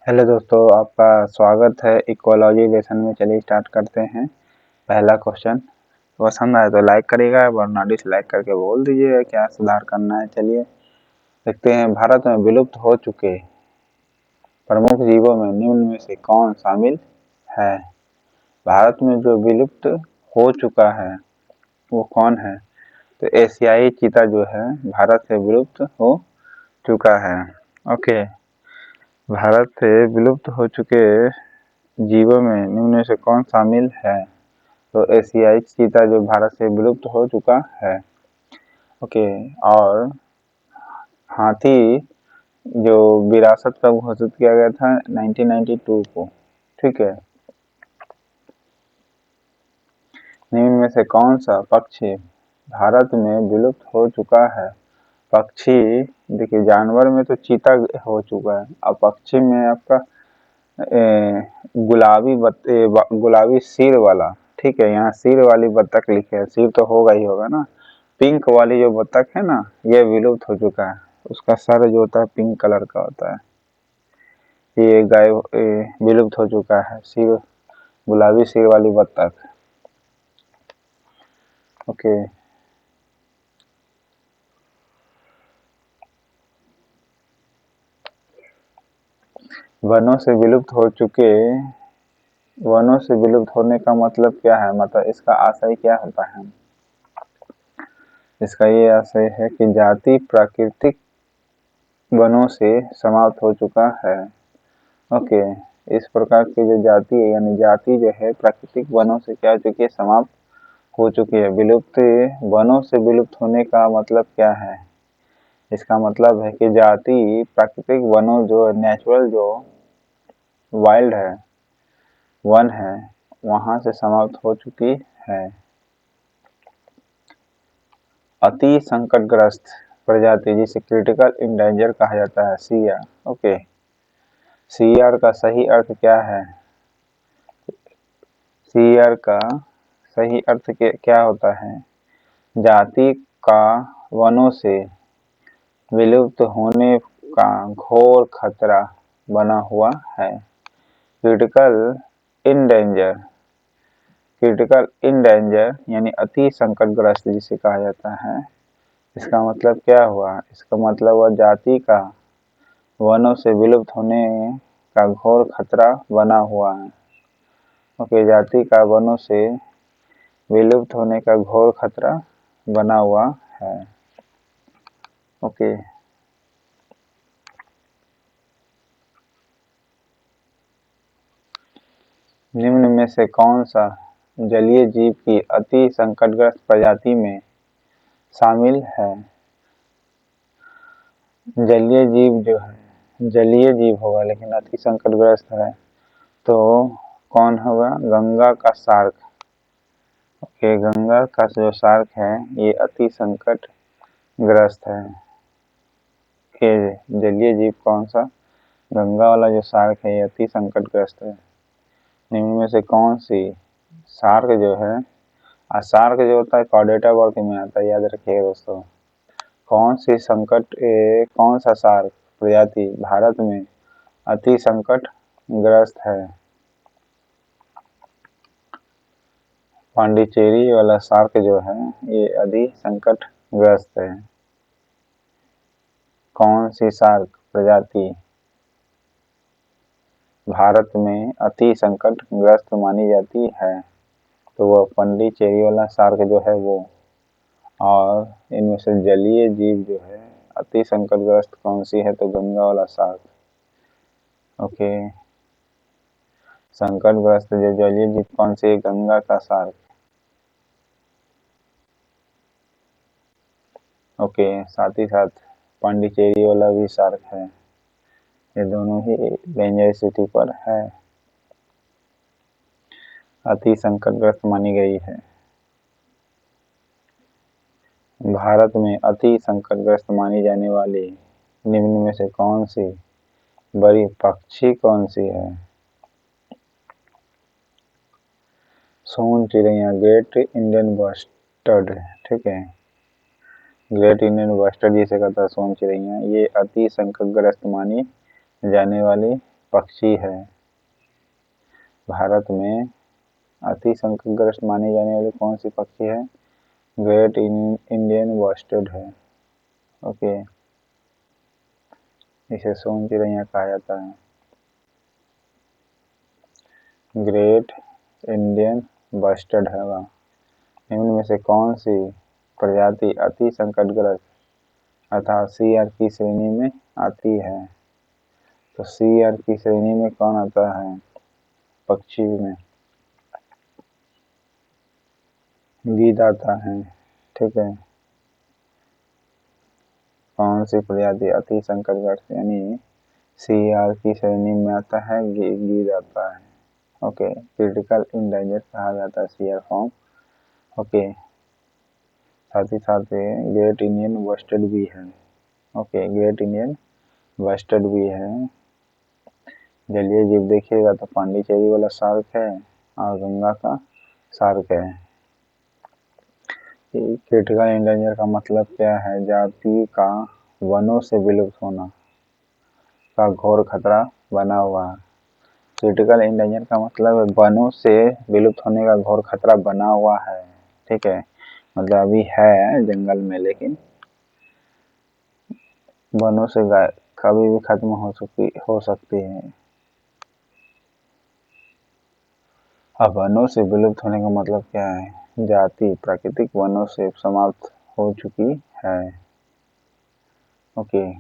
Hello दोस्तों, आपका स्वागत है इकोलॉजी लेसन में। चलिए स्टार्ट करते हैं। पहला क्वेश्चन पसंद आए तो लाइक करिएगा, वरना डिसलाइक करके बोल दीजिएगा क्या सुधार करना है। चलिए देखते हैं। भारत में विलुप्त हो चुके प्रमुख जीवों में निम्न में से कौन शामिल है? भारत में जो विलुप्त हो चुका है वो कौन है? तो एशियाई चीता जो है भारत से विलुप्त हो चुका है। ओके, भारत से विलुप्त हो चुके जीवों में निम्न में से कौन शामिल है? तो एशियाई चीता जो भारत से विलुप्त हो चुका है। ओके, और हाथी जो विरासत कब घोषित किया गया था? 1992 को। ठीक है। निम्न में से कौन सा पक्षी भारत में विलुप्त हो चुका है? पक्षी देखिए, जानवर में तो चीता हो चुका है। अब पक्षी में आपका गुलाबी सिर वाला, ठीक है, यहाँ सिर वाली बत्तख लिखे है। सिर तो होगा ही होगा ना। पिंक वाली जो बत्तख है ना, ये विलुप्त हो चुका है। उसका सर जो होता है पिंक कलर का होता है। ये विलुप्त हो चुका है, सिर गुलाबी सिर वाली बत्तख। ओके, वनों से विलुप्त होने का मतलब क्या है? मतलब इसका आशय क्या होता है? इसका ये आशय है कि जाति प्राकृतिक वनों से समाप्त हो चुका है। ओके, इस प्रकार की जो जाति है, यानी जाति जो है प्राकृतिक वनों से क्या हो चुकी है? समाप्त हो चुकी है। विलुप्त वनों से विलुप्त होने का मतलब क्या है? इसका मतलब है कि जाति प्राकृतिक वनों जो नेचुरल जो वाइल्ड है, वन है, वहां से समाप्त हो चुकी है। अति संकटग्रस्त प्रजाति जिसे क्रिटिकल इंडेंजर कहा जाता है, CR। ओके, CR का सही अर्थ क्या है? CR का सही अर्थ क्या होता है? जाति का वनों से विलुप्त होने का घोर खतरा बना हुआ है। क्रिटिकल इंडेंजर यानी अति संकटग्रस्त जिसे कहा जाता है। इसका मतलब क्या हुआ? इसका मतलब हुआ जाति का वनों से विलुप्त होने का घोर खतरा बना हुआ है। ओके, जाति का वनों से विलुप्त होने का घोर खतरा बना हुआ है। ओके, निम्न में से कौन सा जलीय जीव की अति संकटग्रस्त प्रजाति में शामिल है? जलीय जीव जो है, जलीय जीव होगा लेकिन अति संकटग्रस्त है, तो कौन होगा? गंगा का शार्क। ओके, गंगा का जो शार्क है ये अति संकटग्रस्त है। ओके, जलीय जीव कौन सा? गंगा वाला जो शार्क है ये अति संकटग्रस्त है। निम्न में से कौन सी शार्क जो है, शार्क जो होता है कॉर्डेटा वर्ग में आता है, याद रखिएगा दोस्तों। कौन सा शार्क प्रजाति भारत में अति संकटग्रस्त है? पांडिचेरी वाला शार्क जो है ये अति संकटग्रस्त है। कौन सी शार्क प्रजाति भारत में अति संकटग्रस्त मानी जाती है? तो वह पांडिचेरी वाला शार्क जो है वो। और इनमें से जलीय जीव जो है अति संकटग्रस्त कौन सी है? तो गंगा वाला शार्क। ओके, संकटग्रस्त जो जलीय जीव कौन सी है? गंगा का शार्क। ओके, साथ ही साथ पांडिचेरी वाला भी शार्क है। ये दोनों ही डेंजर स्थिति पर है, अति संकटग्रस्त मानी गई है। भारत में अति संकटग्रस्त मानी जाने वाली निम्न में से कौन सी बड़ी पक्षी कौन सी है? सोन चिड़ैया, ग्रेट इंडियन बस्टर्ड। ठीक है, ग्रेट इंडियन बस्टर्ड जिसे कहता है सोन चिड़ैया, ये अति संकटग्रस्त मानी जाने वाली पक्षी है? भारत में अति संकटग्रस्त मानी जाने वाली कौन सी पक्षी है? ग्रेट इंडियन बस्टर्ड है। ओके, इसे सोन चिड़ैया कहा जाता है। ग्रेट इंडियन बस्टर्ड है वह। निम्न में से कौन सी प्रजाति अति संकटग्रस्त अर्थात CR की श्रेणी में आती है? तो CR की श्रेणी में कौन आता है पक्षी में? गीद आता है। ठीक है, कौन सी प्रजाति अति संकटग्रस्त यानी CR की श्रेणी में आता है? गीद आता है। ओके, क्रिटिकल इंडेंजर कहा जाता है CR फॉर्म। ओके, साथ ही साथ ग्रेट इंडियन बस्टर्ड भी है। ओके, ग्रेट इंडियन बस्टर्ड भी है। जलीय जीव देखिएगा तो पांडिचेरी वाला शार्क है और गंगा का शार्क है। क्रिटिकल इंडेंजर का मतलब क्या है? जाति का वनों से विलुप्त होना का घोर खतरा बना हुआ है। क्रिटिकल इंडेंजर का मतलब वनों से विलुप्त होने का घोर खतरा बना हुआ है। ठीक है, मतलब अभी है जंगल में, लेकिन वनों से कभी भी खत्म हो सकती है। अब वनों से विलुप्त होने का मतलब क्या है? जाति प्राकृतिक वनों से समाप्त हो चुकी है। ओके,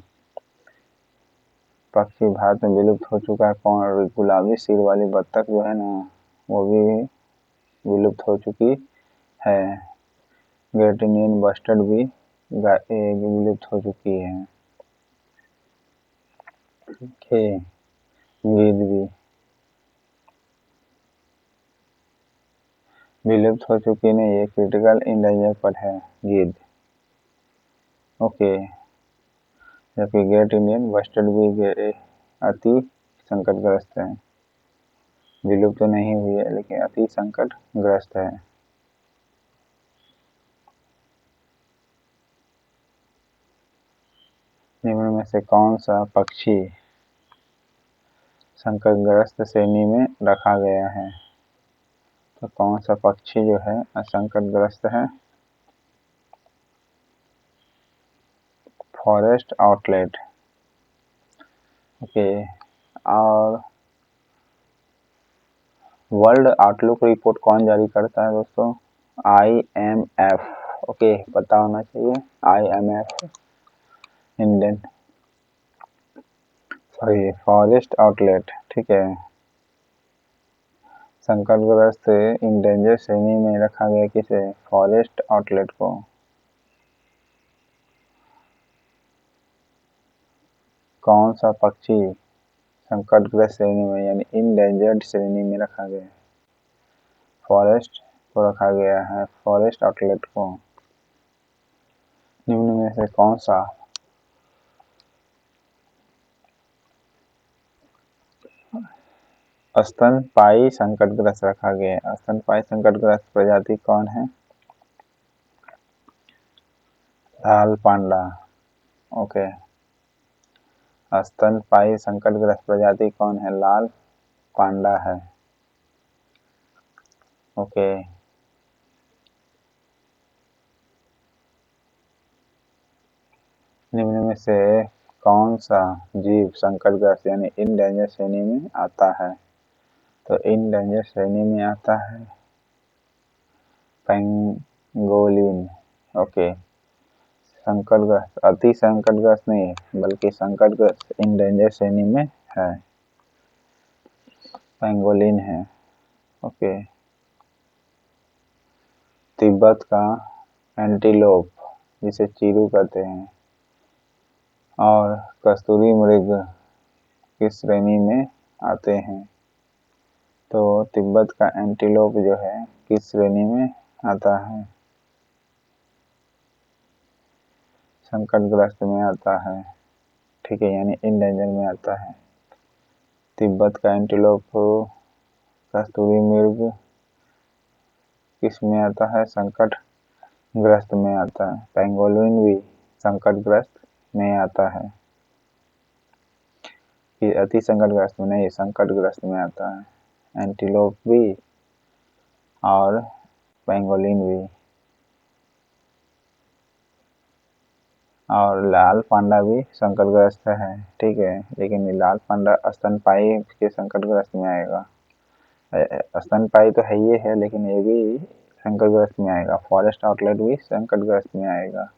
पक्षी भारत में विलुप्त हो चुका है कौन? गुलाबी सिर वाली बत्तख जो है ना, वो भी विलुप्त हो चुकी है। ग्रेट इंडियन बस्टर्ड भी विलुप्त हो चुकी है। ओके, गीद भी विलुप्त हो चुकी नहीं, ये क्रिटिकल इंडेंजर पर है गीद। ओके, जबकि ग्रेट इंडियन बस्टर्ड भी अति संकटग्रस्त है। विलुप्त तो नहीं हुई है, लेकिन अति संकटग्रस्त है। निम्न में से कौन सा पक्षी संकटग्रस्त श्रेणी में रखा गया है? तो कौन सा पक्षी जो है असंकटग्रस्त है? Forest outlet. ओके, और वर्ल्ड आउटलुक रिपोर्ट कौन जारी करता है दोस्तों? IMF। ओके, पता होना चाहिए IMF, इंडियन फॉरेस्ट आउटलेट। ठीक है, संकटग्रस्त इंडेंजर श्रेणी में रखा गया किसे? फॉरेस्ट आउटलेट को। कौन सा पक्षी संकटग्रस्त श्रेणी में यानी इंडेंजर्ड श्रेणी में रखा गया? फॉरेस्ट को रखा गया है, फॉरेस्ट आउटलेट को। निम्न में से कौन सा स्तनपायी संकटग्रस्त रखा गया है? स्तनपायी संकटग्रस्त प्रजाति कौन है? लाल पांडा। ओके, स्तनपायी संकटग्रस्त प्रजाति कौन है? लाल पांडा है। ओके, निम्न में से कौन सा जीव संकटग्रस्त यानी इंडेंजर श्रेणी में आता है? तो इंडेंजर श्रेणी में आता है पेंगोलिन। ओके, संकटग्रस्त अति संकटग्रस्त नहीं है, बल्कि संकटग्रस्त इंडेंजर श्रेणी में है, पेंगोलिन है। ओके, तिब्बत का एंटीलोप जिसे चीरू कहते हैं और कस्तूरी मृग किस श्रेणी में आते हैं? तो तिब्बत का एंटीलोप जो है किस श्रेणी में आता है? संकटग्रस्त में आता है। ठीक है, यानी इंडेंजर में आता है। तिब्बत का एंटीलोप कस्तूरी मृग किस में आता है? संकटग्रस्त में आता है। पेंगोलिन भी संकटग्रस्त में आता है। कि अति संकटग्रस्त में नहीं, संकटग्रस्त में आता है। एंटीलोप भी और पेंगोलिन भी, और लाल पांडा भी संकटग्रस्त है, ठीक है, लेकिन लाल पांडा स्तनपायी के संकटग्रस्त में आएगा। स्तनपायी तो है ही है, लेकिन ये भी संकटग्रस्त में आएगा। फॉरेस्ट आउटलेट भी संकटग्रस्त में आएगा।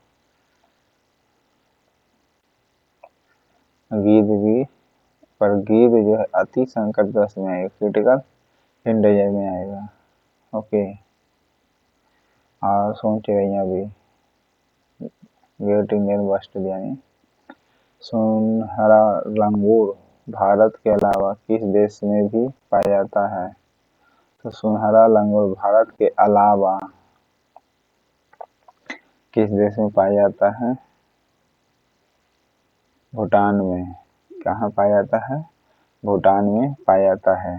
गीद भी, पर गीद जो है अति संकटग्रस्त में आएगा, क्रिटिकल एंडेंजर में आएगा। ओके, और सोन चिड़ैया भी, ग्रेट इंडियन बस्टर्ड यानी सुनहरा लंगूर भारत के अलावा किस देश में भी पाया जाता है? तो सुनहरा लंगूर भारत के अलावा किस देश में पाया जाता है? भूटान में। कहाँ पाया जाता है? भूटान में पाया जाता है।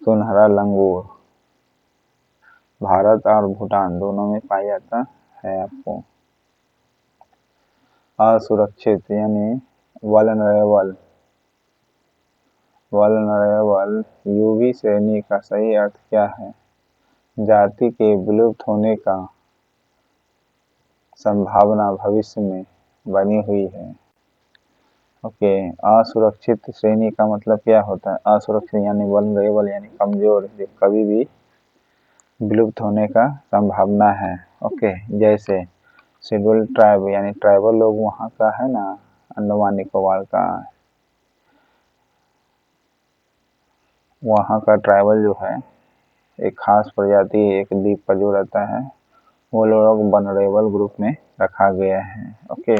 सुनहरा लंगूर भारत और भूटान दोनों में पाया जाता है। आपको असुरक्षित यानी वल्नरेबल, वल्नरेबल यूवी श्रेणी का सही अर्थ क्या है? जाति के विलुप्त होने का संभावना भविष्य में बनी हुई है। ओके, असुरक्षित श्रेणी का मतलब क्या होता है? असुरक्षित यानी वल्नरेबल यानी कमजोर, जो कभी भी विलुप्त होने का संभावना है। ओके, जैसे शेड्यूल्ड ट्राइब यानी ट्राइबल लोग वहाँ का है ना, अंडमान निकोबार का, वहाँ का ट्राइबल जो है एक खास प्रजाति, एक द्वीप पर जो रहता है, वो लोग वल्नरेबल ग्रुप में रखा गया है। ओके,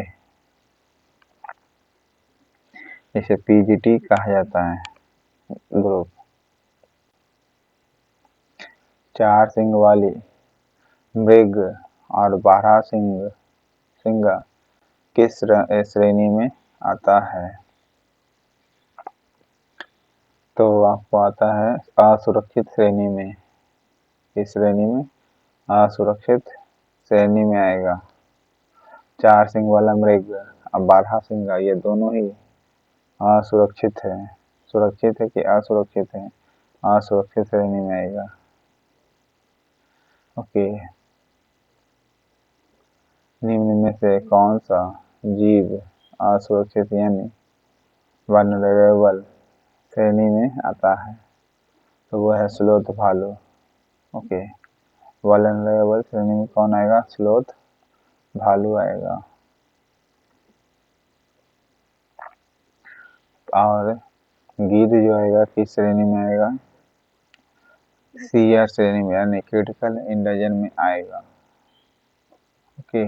इसे पीजीटी कहा जाता है ग्रुप। 4 सिंग वाली मृग और 12 सिंग किस श्रेणी में आता है? तो आपको आता है असुरक्षित श्रेणी में। इस श्रेणी में असुरक्षित श्रेणी में आएगा। 4 सिंग वाला मृग और 12 सिंग, ये दोनों ही असुरक्षित है। सुरक्षित है कि असुरक्षित है? असुरक्षित श्रेणी में आएगा। ओके, निम्न में से कौन सा जीव असुरक्षित यानी वल्नरेबल श्रेणी में आता है? तो वो है स्लोथ भालू। ओके, वल्नरेबल श्रेणी में कौन आएगा? स्लोथ भालू आएगा। और गीद जो आएगा किस श्रेणी में आएगा? सीआर श्रेणी में यानी क्रिटिकल एंडेंजर में आएगा। ओके,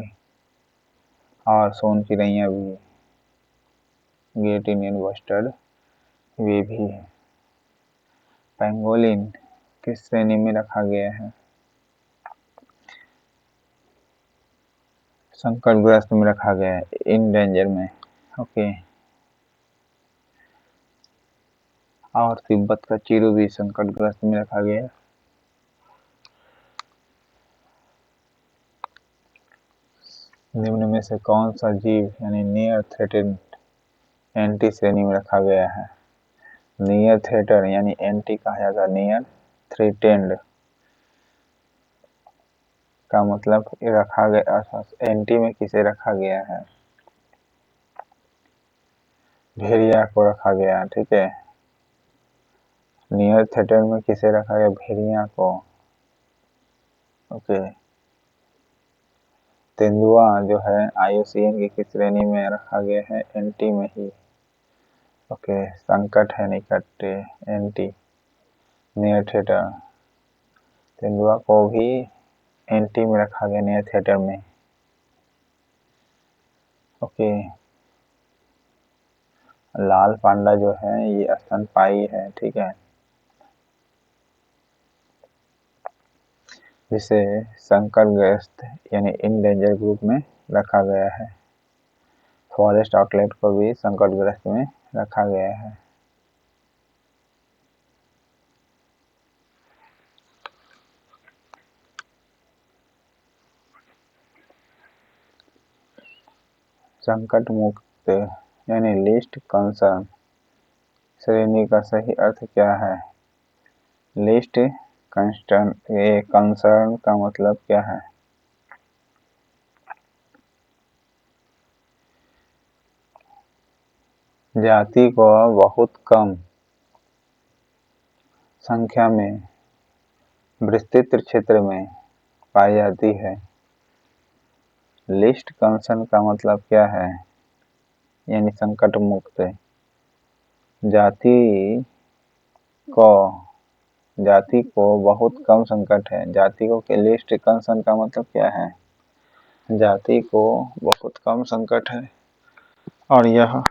और सोन चिड़ैया भी, ग्रेट इंडियन बस्टर्ड वे भी है। पेंगोलिन किस श्रेणी में रखा गया है? संकटग्रस्त में रखा गया है, इंडेंजर में। ओके, और तिब्बत का चिरू भी संकटग्रस्त में रखा गया है। निम्न में से कौन सा जीव यानी नियर थ्रेटेड एंटी श्रेणी में रखा गया है? नियर थ्रेटेड यानी एंटी कहा जाता है, नियर थ्रेटेड का मतलब रखा गया, एंटी में किसे रखा गया है? भेड़िया को रखा गया, ठीक है। नियर थ्रेटेड में किसे रखा गया? भेड़िया को। ओके, तेंदुआ जो है IUCN की किस श्रेणी में रखा गया है? एंटी में ही। ओके, संकट है निकट, एंटी, नियर थ्रेटेड। तेंदुआ को भी एंटी में रखा गया, नियर थ्रेटेड में। ओके, लाल पांडा जो है ये स्तनपायी है, ठीक है, जिसे संकटग्रस्त यानी इंडेंजर ग्रुप में रखा गया है। फॉरेस्ट आउटलेट को भी संकटग्रस्त में रखा गया है। संकट मुक्त यानी लीस्ट कंसर्न श्रेणी का सही अर्थ क्या है? लीस्ट कंसर्न का मतलब क्या है? जाति को बहुत कम संख्या में विस्तृत क्षेत्र में पाई जाती है। लीस्ट कंसर्न का मतलब क्या है? यानी संकट मुक्त। जाति को बहुत कम संकट है। जाति को के लीस्ट कंसर्न का मतलब क्या है? जाति को बहुत कम संकट है और यह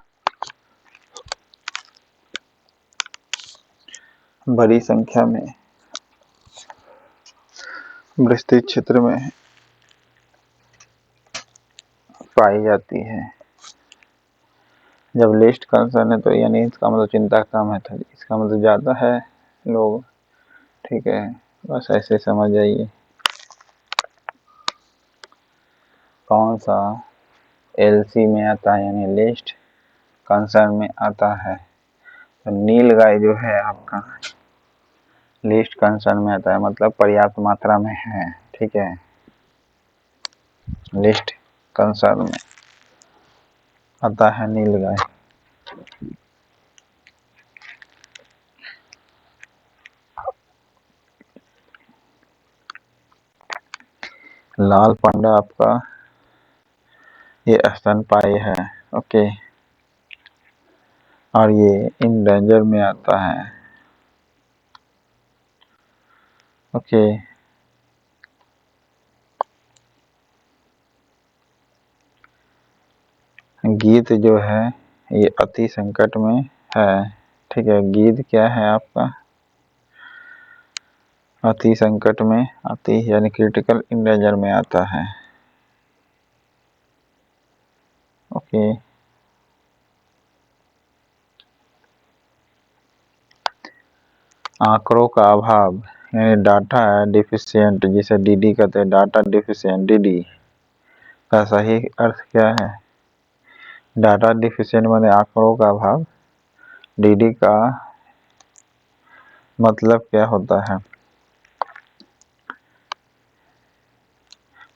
बड़ी संख्या में विस्तृत क्षेत्र में पाई जाती है। जब लिस्ट कंसर्न है तो यानी इसका मतलब चिंता कम है, तो इसका मतलब ज़्यादा है लोग। ठीक है, बस ऐसे समझ जाइए। कौन सा एलसी में आता है यानी लिस्ट कंसर्न में आता है? तो नीलगाय जो है आपका लिस्ट कंसर्न में आता है, मतलब पर्याप्त मात्रा में है। ठीक है, लिस्ट कंसर्न में आता है नीलगाय। लाल पांडा आपका ये स्तनपायी है। ओके, और ये इन डेंजर में आता है। ओके, गीध जो है ये अति संकट में है। ठीक है, गीध क्या है आपका? अति संकट में, अति यानी क्रिटिकल इंडेंजर में आता है। ओके, आंकड़ों का अभाव यानी डाटा डिफिशिएंट, जिसे डीडी कहते हैं, डाटा डिफिशिएंट। डीडी का सही अर्थ क्या है? डाटा डिफिशिएंट माने आंकड़ों का अभाव। डीडी का मतलब क्या होता है?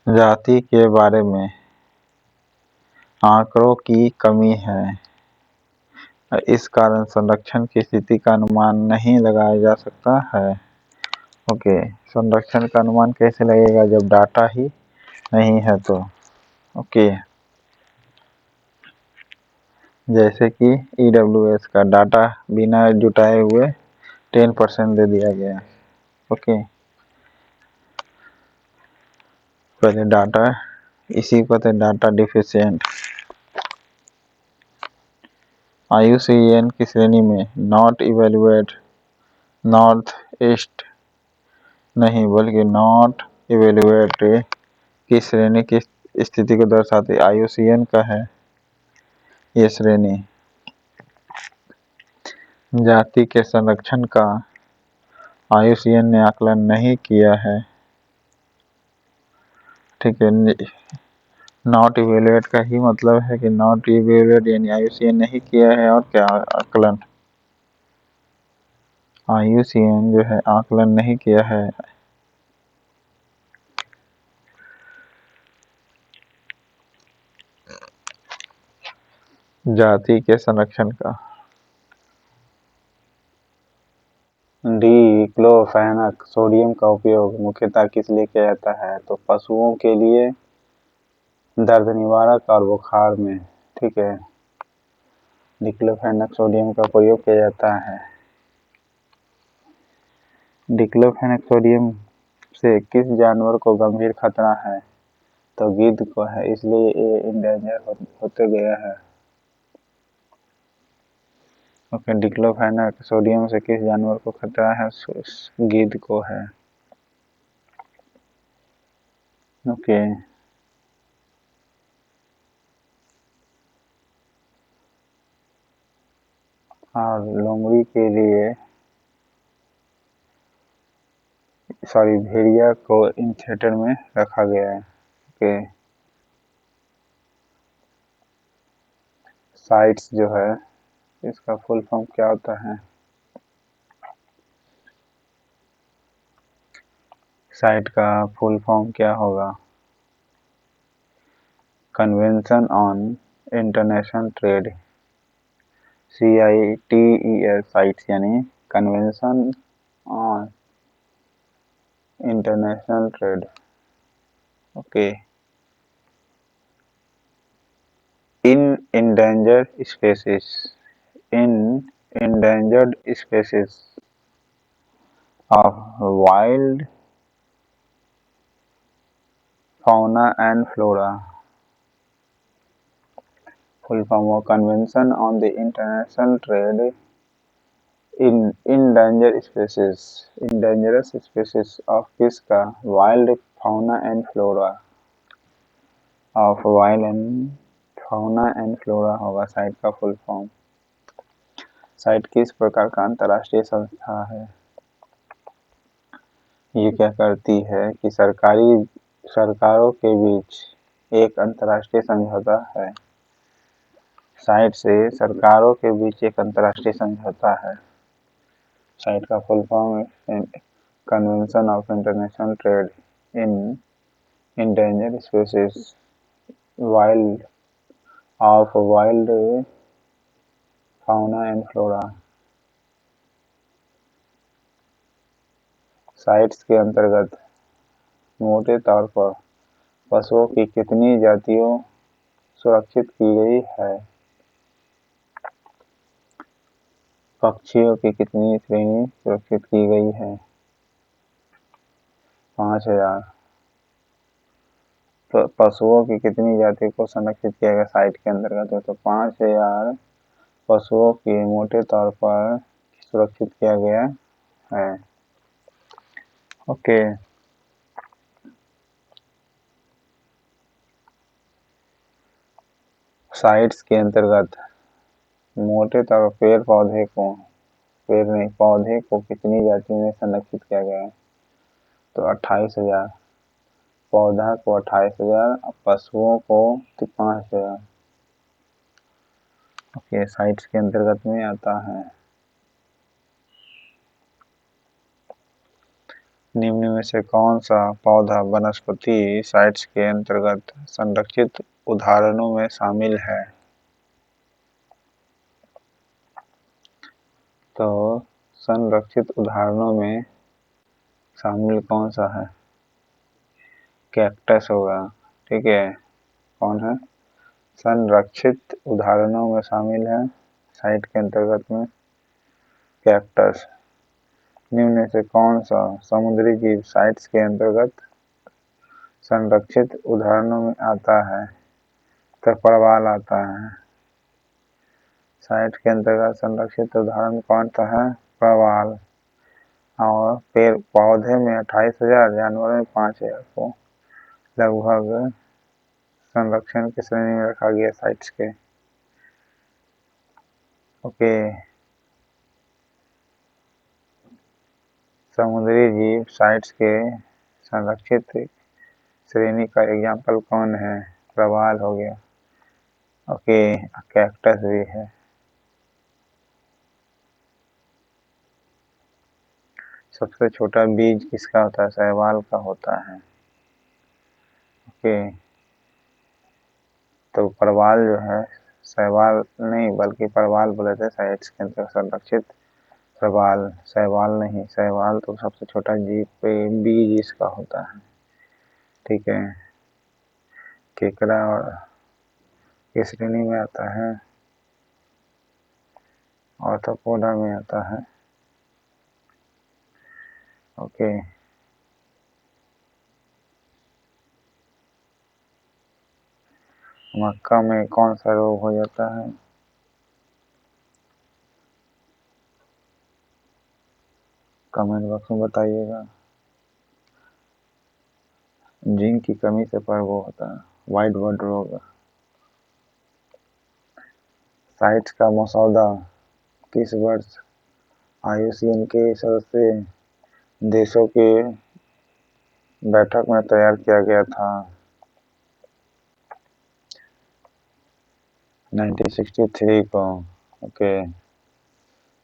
जाति के बारे में आंकड़ों की कमी है, इस कारण संरक्षण की स्थिति का अनुमान नहीं लगाया जा सकता है। ओके, संरक्षण का अनुमान कैसे लगेगा जब डाटा ही नहीं है तो? ओके, जैसे कि EWS का डाटा बिना जुटाए हुए 10% दे दिया गया। ओके, पहले डाटा, इसी को कहते डाटा डिफिशिएंट। IUCN की श्रेणी में नॉट इवेल्युएट, नॉर्थ ईस्ट नहीं बल्कि नॉट इवेल्युएट की श्रेणी की स्थिति को दर्शाती IUCN का है ये श्रेणी। जाति के संरक्षण का IUCN ने आकलन नहीं किया है। ठीक है, नॉट इवेल्युएट का ही मतलब है कि नॉट इवेल्युएट यानी IUCN नहीं किया है, और क्या आकलन? IUCN जो है आकलन नहीं किया है। जाति के संरक्षण का डिक्लोफेनक सोडियम का उपयोग मुख्यतः किस लिए किया जाता है? तो पशुओं के लिए दर्द निवारक और बुखार में। ठीक है, डिक्लोफेनक सोडियम का प्रयोग किया जाता है। डिक्लोफेनक सोडियम से किस जानवर को गंभीर खतरा है? तो गिद्ध को है, इसलिए ये इंडेंजर होते गया है। ओके, डिक्लोफेनक सोडियम से किस जानवर को खतरा है? गिद्ध को है। ओके, और लोमड़ी के लिए भेड़िया को इन थिएटर में रखा गया है। ओके, साइट्स जो है इसका फुल फॉर्म क्या होता है? साइट का फुल फॉर्म क्या होगा? Convention on international trade, CITES, CITES यानी convention on international trade. Okay. In endangered species, in endangered species of wild fauna and flora, full form of Convention on the International Trade in Endangered Species, endangered species of fish का wild fauna and flora, of wild and fauna and flora होगा site का full form. Site किस प्रकार का अंतर्राष्ट्रीय संस्था है? ये क्या करती है कि सरकारों के बीच एक अंतर्राष्ट्रीय समझौता है। साइट से सरकारों के बीच एक अंतर्राष्ट्रीय समझौता है। साइट का फुल फॉर्म है convention of international trade in endangered species wild fauna and flora. Sites के अंतर्गत मोटे तौर पर पशुओं की कितनी जातियों सुरक्षित की गई है? पक्षियों की कितनी श्रेणी सुरक्षित की गई है? 5000। तो पशुओं की कितनी जाति को संरक्षित किया गया साइट के अंतर्गत? तो 5000 पशुओं की मोटे तौर पर सुरक्षित किया गया है। ओके। साइट्स के अंतर्गत मोटे तौर पर पौधे को कितनी जातियों में संरक्षित किया गया है? तो 28,000। पौधा को 28,000, पशुओं को 5,000। ओके, साइट्स के अंतर्गत में आता है। निम्न में से कौन सा पौधा वनस्पति साइट्स के अंतर्गत संरक्षित उदाहरणों में शामिल है? तो संरक्षित उदाहरणों में शामिल कौन सा है? कैक्टस होगा। ठीक है, कौन है? संरक्षित उदाहरणों में शामिल है साइट के अंतर्गत में कैक्टस। निम्न से कौन सा समुद्री जीव साइट्स के अंतर्गत संरक्षित उदाहरणों में आता है? तो प्रवाल आता है। साइट के अंतर्गत संरक्षित उदाहरण कौन सा है? प्रवाल। और पेड़ पौधे में 28,000, जानवरों में 5,000 को लगभग संरक्षण की श्रेणी में रखा गया साइट्स के। ओके। समुद्री जीव साइट्स के संरक्षित श्रेणी का एग्जाम्पल कौन है? प्रवाल हो गया। ओके, कैक्टस भी है। सबसे छोटा बीज किसका होता है? शैवाल का होता है। ओके, तो प्रवाल जो है, शैवाल नहीं बल्कि प्रवाल बोले थे साइट्स के अंदर संरक्षित। प्रवाल, शैवाल नहीं। शैवाल तो सबसे छोटा जीव पे बीज इसका होता है। ठीक है, केकड़ा और किस श्रेणी में आता है? ऑर्थोपोडा में आता है। ओके। मक्का में कौन सा रोग हो जाता है? कमेंट बॉक्स में बताइएगा। जिंक की कमी से पर वो होता है व्हाइट बर्ड रोग। साइट्स का मसौदा किस वर्ष IUCN के सदस्य देशों की बैठक में तैयार किया गया था? 1963 को ओके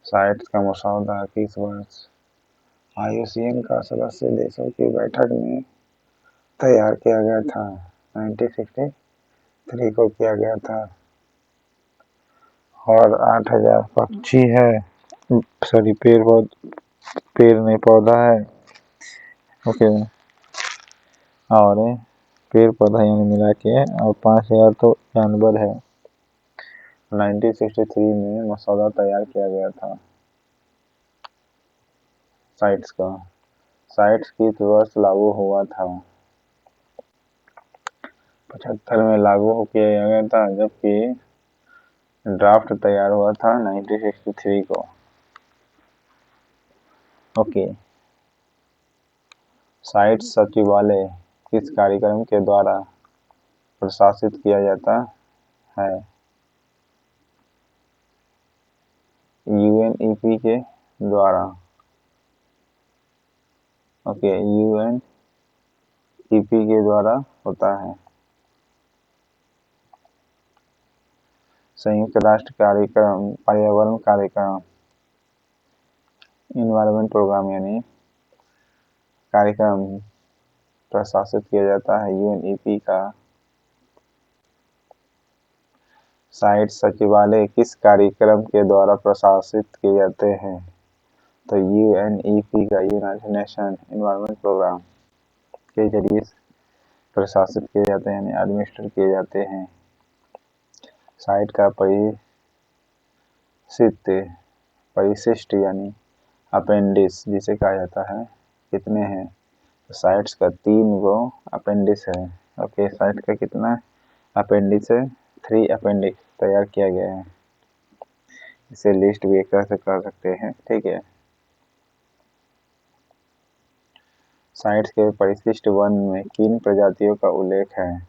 साइट्स का मसौदा किस वर्ष IUCN का सदस्य देशों की बैठक में तैयार किया गया था? 1963 को किया गया था। और 8000 पक्षी है, सॉरी पेड़ नहीं पौधा है, ओके। और पेड़ पौधा यानी मिला के, और 5000 तो जानवर है। 1963 में मसौदा तैयार किया गया था साइट्स का। साइट्स किस वर्ष लागू हुआ था? 75 में लागू किया गया था, जबकि ड्राफ्ट तैयार हुआ था 1963 को, ओके। साइट्स सचिवालय किस कार्यक्रम के द्वारा प्रशासित किया जाता है? UNEP के द्वारा, ओके। UNEP के द्वारा होता है। संयुक्त राष्ट्र कार्यक्रम पर्यावरण कार्यक्रम इन्वायरमेंट प्रोग्राम यानी कार्यक्रम प्रशासित किया जाता है UNEP का। साइट सचिवालय किस कार्यक्रम के द्वारा प्रशासित किए जाते हैं? तो UNEP का यूनाइटेड नेशन इन्वायरमेंट प्रोग्राम के जरिए प्रशासित किए जाते हैं, यानी एडमिनिस्टर किए जाते हैं। साइट का परिशिष्ट यानी अपेंडिस जिसे कहा जाता है, कितने हैं? तो साइट्स का 3 गो अपेंडिस है, ओके। साइट का कितना अपेंडिस है? 3 अपेंडिक्स तैयार किया गया है। इसे लिस्ट भी एक तरह से कर सकते हैं, ठीक है। साइट्स के परिशिष्ट वन में किन प्रजातियों का उल्लेख है?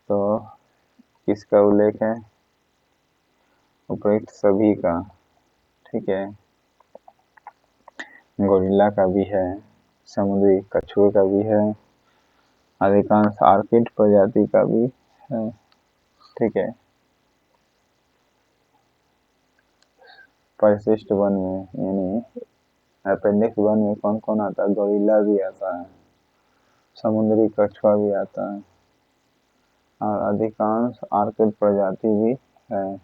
तो किसका उल्लेख है? उपयुक्त सभी का, ठीक है। गोरिल्ला का भी है, समुद्री कछुए का भी है, अधिकांश आर्किड प्रजाति का भी है, ठीक है। परिशिष्ट वन में यानी अपेंडिक्स वन में कौन कौन आता है? गोरिल्ला भी आता है, समुद्री कछुआ भी आता है, और अधिकांश आर्किड प्रजाति भी है,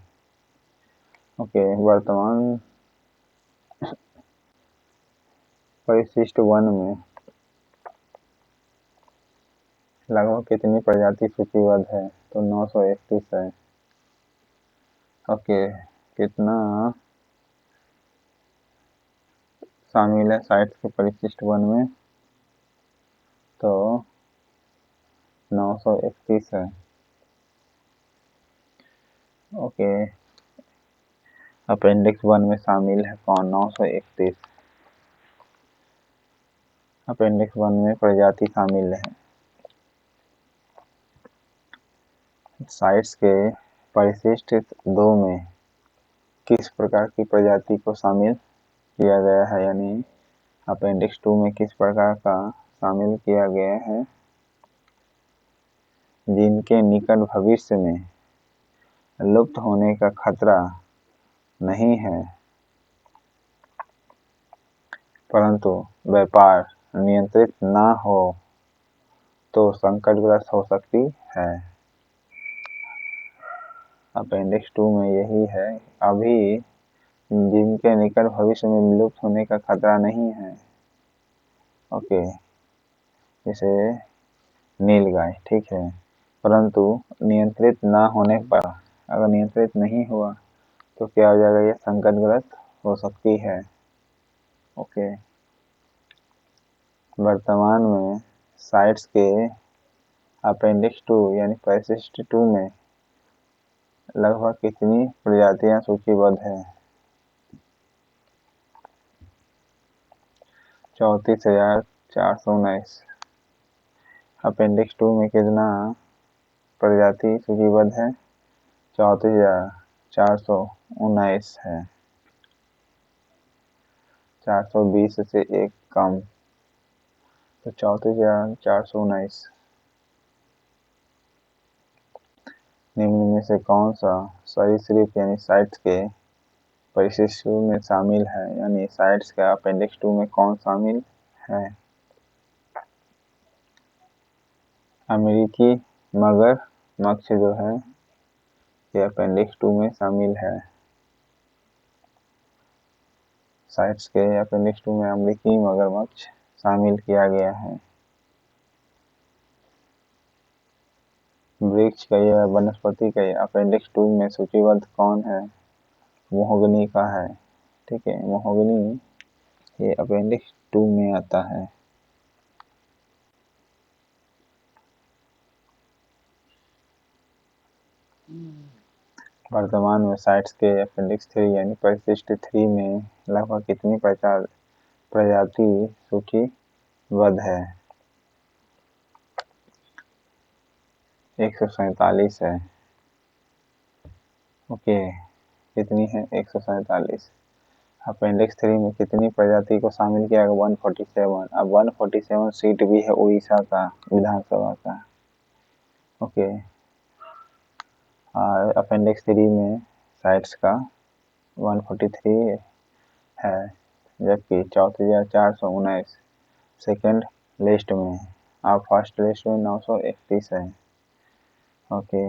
ओके। वर्तमान परिशिष्ट वन में लगभग कितनी प्रजाति सूचीबद्ध है? तो 931 है, ओके। कितना शामिल है साइट्स के परिशिष्ट वन में? तो 931 है, ओके। अपेंडिक्स वन में शामिल है कौन? 931 अपेंडिक्स वन में प्रजाति शामिल है। साइट्स के परिशिष्ट 2 में किस प्रकार की प्रजाति को शामिल किया गया है? यानी अपेंडिक्स 2 में किस प्रकार का शामिल किया गया है? जिनके निकट भविष्य में लुप्त होने का खतरा नहीं है, परंतु व्यापार नियंत्रित न हो तो संकटग्रस्त हो सकती है। अपेंडिक्स 2 में यही है, अभी जिनके निकट भविष्य में विलुप्त होने का खतरा नहीं है, ओके। जैसे नीलगाय, ठीक है, परंतु नियंत्रित ना होने पर, अगर नियंत्रित नहीं हुआ तो क्या हो जाएगा? ये संकटग्रस्त हो सकती है, ओके। वर्तमान में साइट्स के अपेंडिक्स 2 यानी परिशिष्ट 2 में लगभग कितनी प्रजातियां सूचीबद्ध है? 34,419। अपेंडिक्स 2 में कितना प्रजाति सूचीबद्ध है? 34,419 है, 420 से एक कम, तो 34,419। निम्न में से कौन सा सरीसृप यानी साइट्स के परिशिष्टों में शामिल है, यानी साइट्स का अपेंडिक्स 2 में कौन शामिल है? अमेरिकी मगरमच्छ जो है ये अपेंडिक्स 2 में शामिल है। साइट्स के अपेंडिक्स 2 में अमेरिकी मगरमच्छ शामिल किया गया है। वृक्ष का या वनस्पति का अपेंडिक्स 2 में सूचीबद्ध कौन है? महोगनी का है। ठीक है, महोगनी ये अपेंडिक्स 2 में आता है। वर्तमान में साइट्स के अपेंडिक्स 3 यानी परिशिष्ट 3 में लगभग कितनी प्रजाति सूचीबद्ध है? 147 है। ओके, कितनी है? 147। अपेंडिक्स 3 में कितनी प्रजाति को शामिल किया गया? 147। अब 147 सीट भी है उड़ीसा का विधानसभा का। ओके, अपेंडिक्स 3 में साइट्स का 143 है, जबकि 34,419 सेकेंड लिस्ट में है। अब फर्स्ट लिस्ट में 931 है। ओके,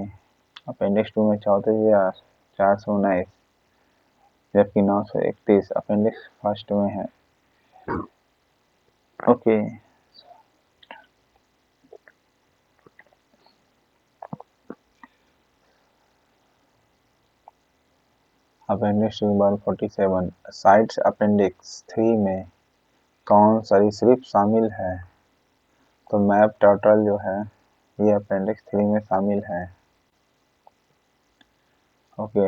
अपेंडिक्स 2 में 34,419 जबकि 931 अपेंडिक्स फर्स्ट में है। ओके, अपेंडिक्स 147 साइट्स अपेंडिक्स 3 में कौन सरीसृप शामिल है? तो मैप टर्टल जो है ये अपेंडिक्स 3 में शामिल है। ओके,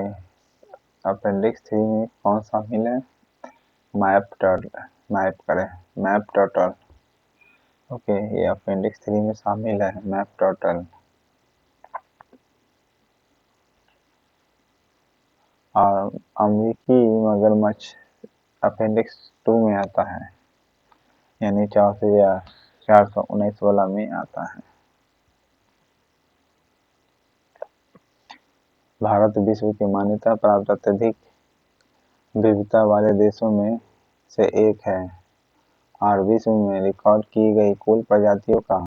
अपेंडिक्स 3 में कौन शामिल है? Map turtle. ओके, ये अपेंडिक्स 3 में शामिल है, मैप टर्टल। और अमेरिकी मगरमच्छ अपेंडिक्स 2 में आता है, यानी 4,419 वाला में आता है। भारत विश्व के मान्यता प्राप्त अत्यधिक विविधता वाले देशों में से एक है और विश्व में रिकॉर्ड की गई कुल प्रजातियों का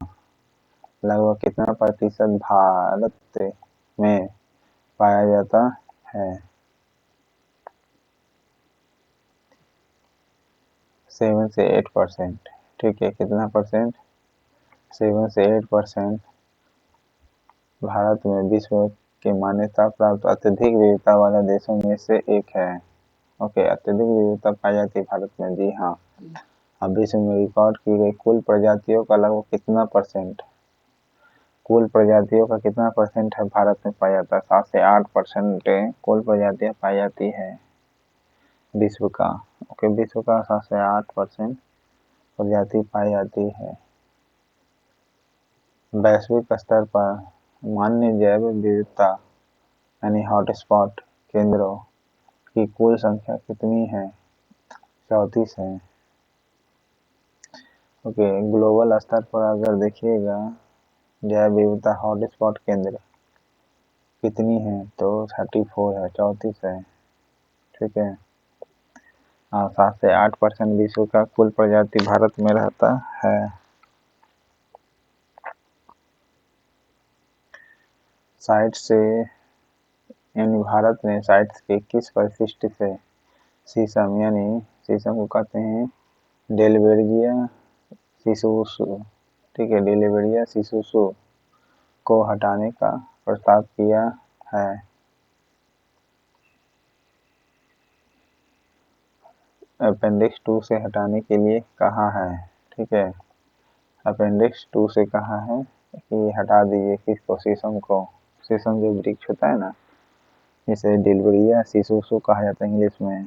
लगभग कितना प्रतिशत भारत में पाया जाता है? 7 से 8%। ठीक है, कितना परसेंट? 7 से 8% भारत में विश्व के मान्यता प्राप्त अत्यधिक विविधता वाले देशों में से एक है। ओके, अत्यधिक विविधता पाई जाती है भारत में, जी हाँ। अब विश्व में रिकॉर्ड की गई कुल प्रजातियों का लगभग कितना परसेंट? कुल प्रजातियों का कितना परसेंट है भारत में पाया जाता है? 7 से 8% कुल प्रजातियां पाई जाती है विश्व का। ओके, विश्व का 7 से 8% प्रजाति पाई जाती है। वैश्विक स्तर पर मान्य जैव विविधता यानी हॉटस्पॉट केंद्रों की कुल संख्या कितनी है? 34 है। ओके, ग्लोबल स्तर पर अगर देखिएगा जैव विविधता हॉटस्पॉट केंद्र कितनी है? तो 34 है, 34 है। ठीक है, 7 से 8% विश्व का कुल प्रजाति भारत में रहता है। साइट से यानी भारत में साइट्स के किस परिशिष्ट से शीशम यानी शीशम को कहते हैं डेलबेरिया सिसुसु, ठीक है, डेलबेरिया सिसुसु को हटाने का प्रस्ताव किया है? अपेंडिक्स 2 से हटाने के लिए कहा है। ठीक है, अपेंडिक्स 2 से कहा है कि हटा दीजिए किसको? शीशम को। शीशम जो वृक्ष होता है ना, जिसे डेलबेरिया सिसुसु कहा जाता है इंग्लिश में,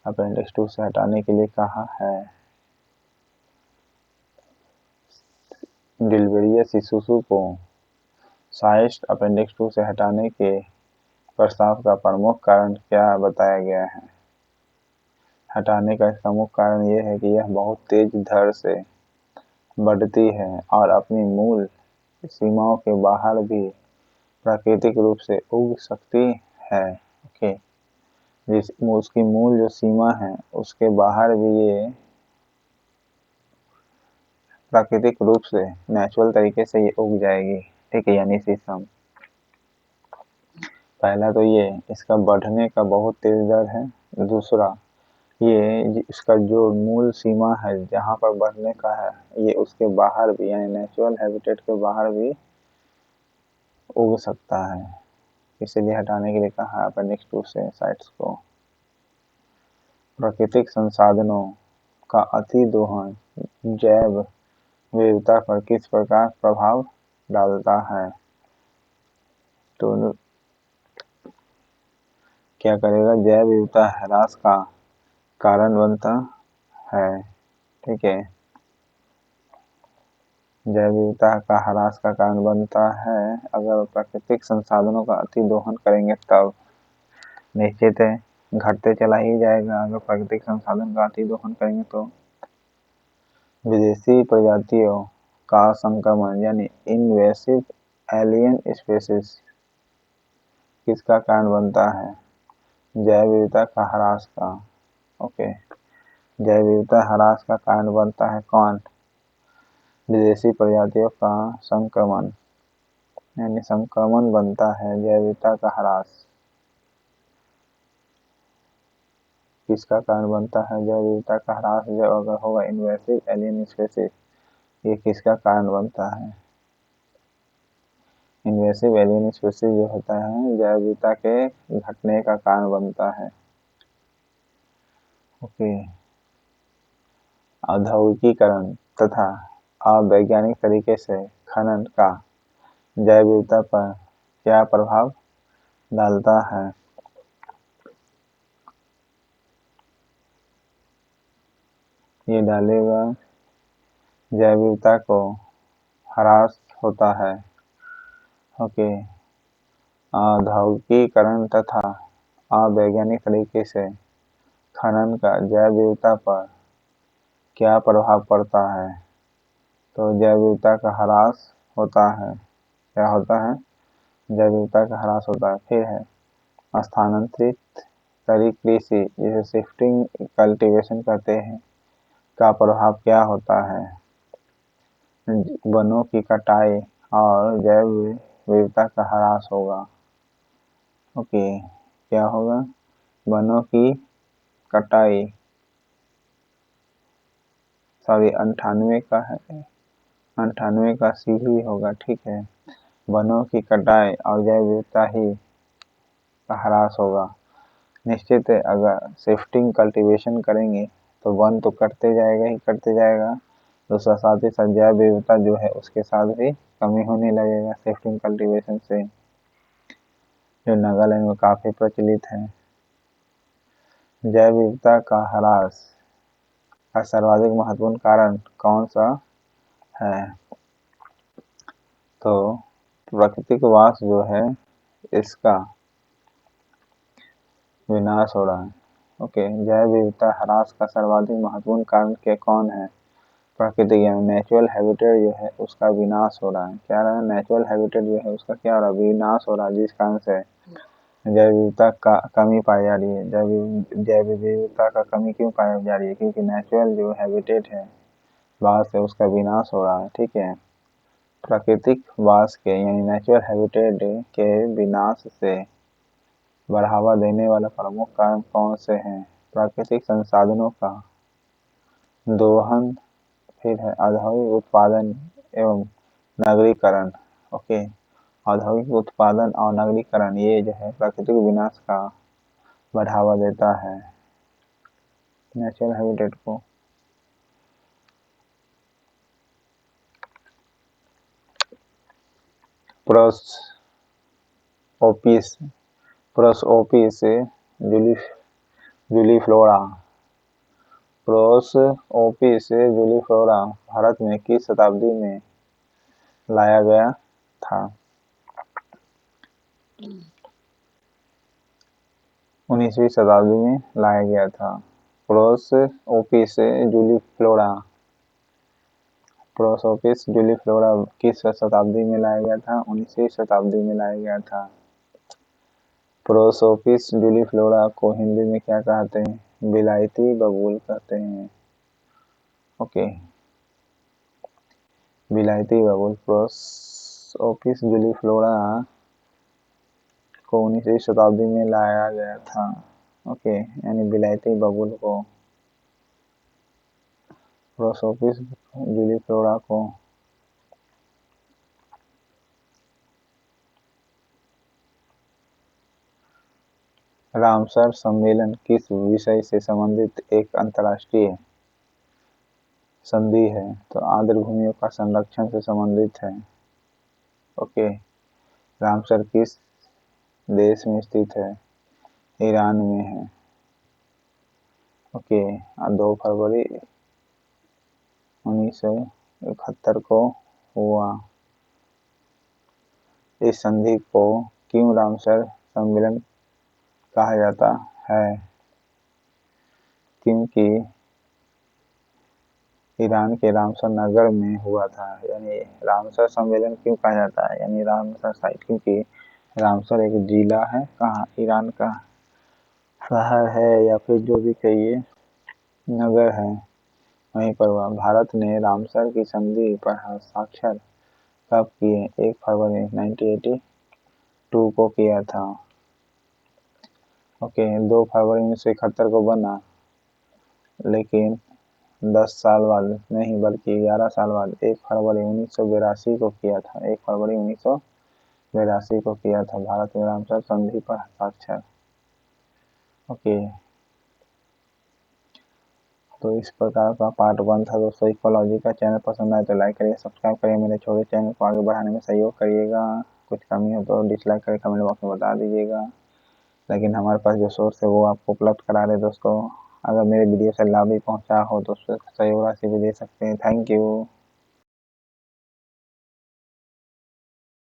अपेंडिक्स 2 से हटाने के लिए कहा है। डेलबेरिया सिसुसु को साइट्स अपेंडिक्स 2 से हटाने के प्रस्ताव का प्रमुख कारण क्या बताया गया है? हटाने का इसका मुख्य कारण यह है कि यह बहुत तेज दर से बढ़ती है और अपनी मूल सीमाओं के बाहर भी प्राकृतिक रूप से उग सकती है। ओके, जिस उसकी मूल जो सीमा है उसके बाहर भी ये प्राकृतिक रूप से नेचुरल तरीके से ये उग जाएगी। ठीक है, यानी शीशम। पहला तो ये इसका बढ़ने का बहुत तेज दर है। दूसरा, ये इसका जो मूल सीमा है जहाँ पर बढ़ने का है, ये उसके बाहर भी यानी नेचुरल हैबिटेट के बाहर भी उग सकता है। इसीलिए हटाने के लिए कहा है अपेंडिक्स 2 से साइट्स को। प्राकृतिक संसाधनों का अति दोहन जैव विविधता पर किस प्रकार प्रभाव डालता है? तो क्या करेगा? जैव विविधता ह्रास का कारण बनता है। ठीक है, जैव विविधता का ह्रास का कारण बनता है अगर प्राकृतिक संसाधनों का अति दोहन करेंगे तब। निश्चित है घटते चला ही जाएगा अगर प्राकृतिक संसाधन का अति दोहन करेंगे तो। विदेशी प्रजातियों का संक्रमण यानी इनवेसिव एलियन स्पीशीज किसका कारण बनता है? जैव विविधता का ह्रास का। ओके, जैव विविधता ह्रास का कारण बनता है कौन? विदेशी प्रजातियों का संक्रमण यानी संक्रमण बनता है जैव विविधता का ह्रास। किसका कारण बनता है जैव विविधता का ह्रास? जब अगर होगा इनवेसिव एलियन स्पीशीज, ये किसका कारण बनता है? इनवेसिव एलियन स्पीशीज जो होता है जैव विविधता के घटने का कारण बनता है। ओके, औद्योगिकीकरण तथा अवैज्ञानिक तरीके से खनन का जैव विविधता पर क्या प्रभाव डालता है? ये डालेगा जैव विविधता को ह्रास होता है। ओके, औद्योगिकीकरण तथा अवैज्ञानिक तरीके से खनन का जैव विविधता पर क्या प्रभाव पड़ता है? तो जैव विविधता का ह्रास होता है। क्या होता है? जैव विविधता का ह्रास होता है। फिर है स्थानांतरित कृषि जिसे शिफ्टिंग कल्टीवेशन कहते हैं का प्रभाव क्या होता है? वनों की कटाई और जैव विविधता का ह्रास होगा। ओके, क्या होगा? वनों की कटाई, सॉरी 98 का है, 98 का सी ही होगा। ठीक है, वनों की कटाई और जैव विविधता ही का ह्रास होगा। निश्चित है अगर शिफ्टिंग कल्टीवेशन करेंगे तो वन तो कटते जाएगा ही कटते जाएगा, दूसरा साथ ही साथ जैव विविधता जो है उसके साथ भी कमी होने लगेगा शिफ्टिंग कल्टीवेशन से, जो नागालैंड में काफी प्रचलित है। जैव विविधता का ह्रास का सर्वाधिक महत्वपूर्ण कारण कौन सा है? तो प्राकृतिक वास जो है इसका विनाश हो रहा है। ओके, जैव विविधता ह्रास का सर्वाधिक महत्वपूर्ण कारण के कौन है? प्राकृतिक यानी नेचुरल हैबिटेट जो है उसका विनाश हो रहा है। क्या रहा है? नेचुरल हैबिटेट जो है उसका क्या हो रहा है? विनाश हो रहा है, जिस कारण से जैव विविधता का कमी पाई जा रही है। जैव विविधता का कमी क्यों पाई जा रही है? क्योंकि नेचुरल जो हैबिटेट है वास है उसका विनाश हो रहा है। ठीक है, प्राकृतिक वास के यानी नेचुरल हैबिटेट के विनाश से बढ़ावा देने वाला प्रमुख कारण कौन से हैं? प्राकृतिक संसाधनों का दोहन, फिर है औद्योगिक उत्पादन एवं नगरीकरण। ओके, औद्योगिक उत्पादन और नगरीकरण ये जो है प्राकृतिक विनाश का बढ़ावा देता है नेचुरल हैबिटेट को। प्रोसोपिस जूलीफ्लोरा प्रोसोपिस जूलीफ्लोरा भारत में किस शताब्दी में लाया गया था? 19वीं शताब्दी में लाया गया था। प्रोसोपिस जूलीफ्लोरा प्रोसोपिस जूलीफ्लोरा किस शताब्दी में लाया गया था? 19वीं शताब्दी में लाया गया था। प्रोसोपिस जूलीफ्लोरा को हिंदी में क्या कहते हैं? विलायती बबूल कहते हैं। ओके, विलायती बबूल। प्रोसोपिस जूलीफ्लोरा को 19वीं शताब्दी में लाया गया था। ओके, यानी विलायती बबूल को, प्रोसोपिस जूलीफ्लोरा को रामसर सम्मेलन किस विषय से संबंधित एक अंतर्राष्ट्रीय संधि है? तो आर्द्रभूमियों का संरक्षण से संबंधित है। ओके, रामसर किस देश में स्थित है? ईरान में है। ओके, 2 फरवरी 1971 को हुआ। इस संधि को क्यों रामसर सम्मेलन कहा जाता है? क्योंकि ईरान के रामसर नगर में हुआ था। यानी रामसर सम्मेलन क्यों कहा जाता है? यानी रामसर साइट, क्योंकि रामसर एक जिला है, कहाँ? ईरान का शहर है या फिर जो भी कहिए नगर है, वहीं पर हुआ। भारत ने रामसर की संधि पर हस्ताक्षर कब किए? 1 फरवरी 1982 को किया था। ओके, 2 फरवरी 1971 को बना, लेकिन 10 साल बाद नहीं बल्कि 11 साल बाद 1 फरवरी 1982 को किया था। 1 फरवरी 1982 को किया था भारत में रामसर संधि पर हस्ताक्षर। ओके, तो इस प्रकार का पार्ट 1 था दोस्तों इकोलॉजी का। चैनल पसंद आए तो लाइक करिए, सब्सक्राइब करिए, मेरे छोटे चैनल को आगे बढ़ाने में सहयोग करिएगा। कुछ कमी हो तो डिसलाइक करके कमेंट बॉक्स में बता दीजिएगा। लेकिन हमारे पास जो सोर्स है वो आपको उपलब्ध करा रहे दोस्तों। अगर मेरे वीडियो से लाभ भी पहुंचा हो तो सहयोग राशि भी दे सकते हैं। Thank you.